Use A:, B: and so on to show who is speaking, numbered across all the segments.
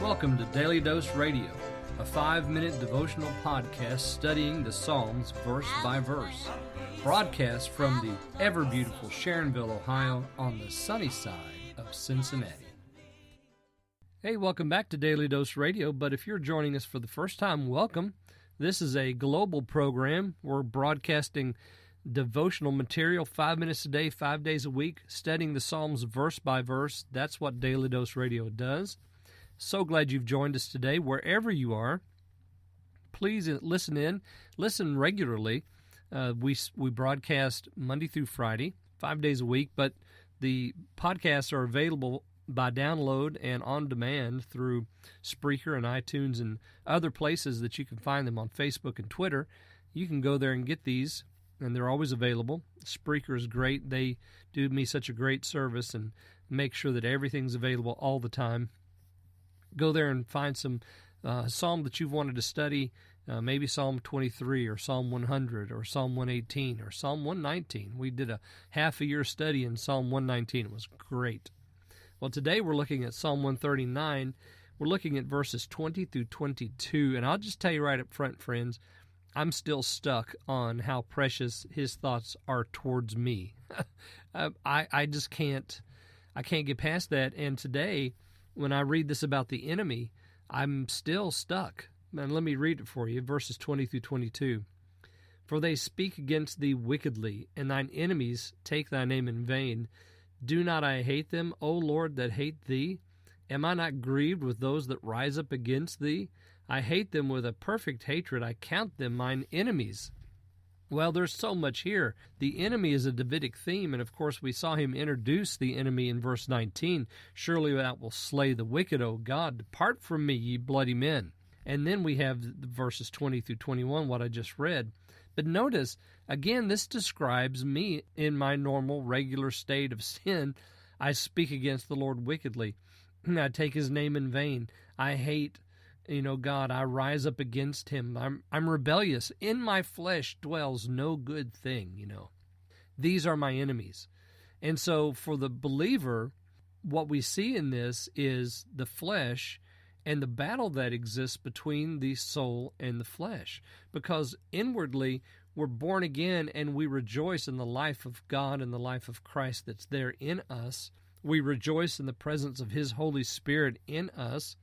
A: Welcome to Daily Dose Radio, a 5-minute devotional podcast studying the Psalms verse by verse. Broadcast from the ever-beautiful Sharonville, Ohio, on the sunny side of Cincinnati. Hey, welcome back to Daily Dose Radio, but if you're joining us for the first time, welcome. This is a global program. We're broadcasting devotional material 5 minutes a day, 5 days a week, studying the Psalms verse by verse. That's what Daily Dose Radio does. So glad you've joined us today. Wherever you are, please listen in. Listen regularly. We broadcast Monday through Friday, 5 days a week, but the podcasts are available by download and on demand through Spreaker and iTunes and other places that you can find them on Facebook and Twitter. You can go there and get these, and they're always available. Spreaker is great. They do me such a great service and make sure that everything's available all the time. Go there and find some psalm that you've wanted to study, maybe Psalm 23 or Psalm 100 or Psalm 118 or Psalm 119. We did a half-a-year study in Psalm 119. It was great. Well, today we're looking at Psalm 139. We're looking at verses 20 through 22, and I'll just tell you right up front, friends, I'm still stuck on how precious his thoughts are towards me. I just can't get past that. And today, when I read this about the enemy, I'm still stuck. And let me read it for you, verses 20 through 22. For they speak against thee wickedly, and thine enemies take thy name in vain. Do not I hate them, O Lord, that hate thee? Am I not grieved with those that rise up against thee? I hate them with a perfect hatred. I count them mine enemies. Well, there's so much here. The enemy is a Davidic theme, and of course we saw him introduce the enemy in verse 19. Surely thou wilt slay the wicked, O God. Depart from me, ye bloody men. And then we have the verses 20 through 21, what I just read. But notice, again, this describes me in my normal, regular state of sin. I speak against the Lord wickedly. I take his name in vain. I hate God, I rise up against him. I'm rebellious. In my flesh dwells no good thing, These are my enemies. And so for the believer, what we see in this is the flesh and the battle that exists between the soul and the flesh. Because inwardly, we're born again and we rejoice in the life of God and the life of Christ that's there in us. We rejoice in the presence of his Holy Spirit in us.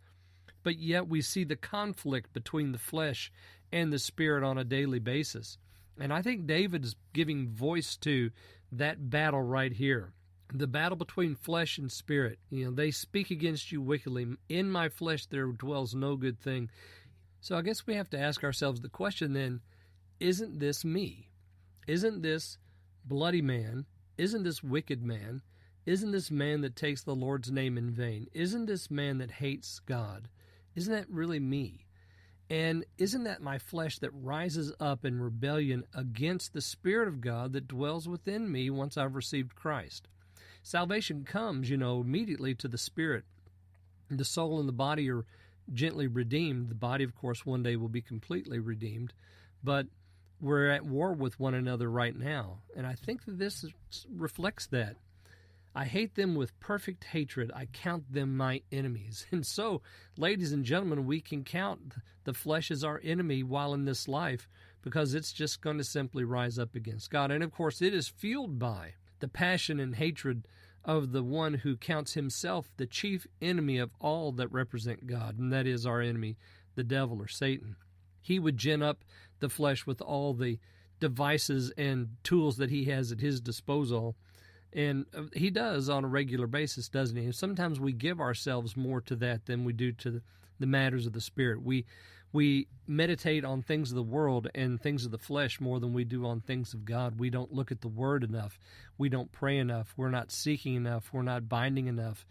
A: But yet we see the conflict between the flesh and the spirit on a daily basis. And I think David is giving voice to that battle right here. The battle between flesh and spirit. They speak against you wickedly. In my flesh there dwells no good thing. So I guess we have to ask ourselves the question then, isn't this me? Isn't this bloody man? Isn't this wicked man? Isn't this man that takes the Lord's name in vain? Isn't this man that hates God? Isn't that really me? And isn't that my flesh that rises up in rebellion against the Spirit of God that dwells within me once I've received Christ? Salvation comes, immediately to the Spirit. The soul and the body are gently redeemed. The body, of course, one day will be completely redeemed. But we're at war with one another right now. And I think that this reflects that. I hate them with perfect hatred. I count them my enemies. And so, ladies and gentlemen, we can count the flesh as our enemy while in this life because it's just going to simply rise up against God. And of course, it is fueled by the passion and hatred of the one who counts himself the chief enemy of all that represent God, and that is our enemy, the devil or Satan. He would gin up the flesh with all the devices and tools that he has at his disposal. And he does on a regular basis, doesn't he? And sometimes we give ourselves more to that than we do to the matters of the Spirit. We meditate on things of the world and things of the flesh more than we do on things of God. We don't look at the Word enough. We don't pray enough. We're not seeking enough. We're not binding enough.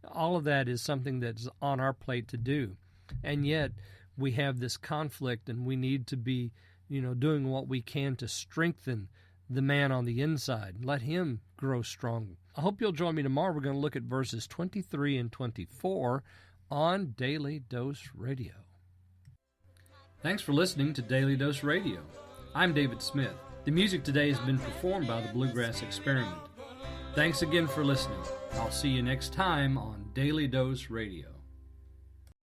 A: All of that is something that's on our plate to do. And yet we have this conflict, and we need to be, doing what we can to strengthen the man on the inside. Let him grow strong. I hope you'll join me tomorrow. We're going to look at verses 23 and 24 on Daily Dose Radio. Thanks for listening to Daily Dose Radio. I'm David Smith. The music today has been performed by the Bluegrass Experiment. Thanks again for listening. I'll see you next time on Daily Dose Radio.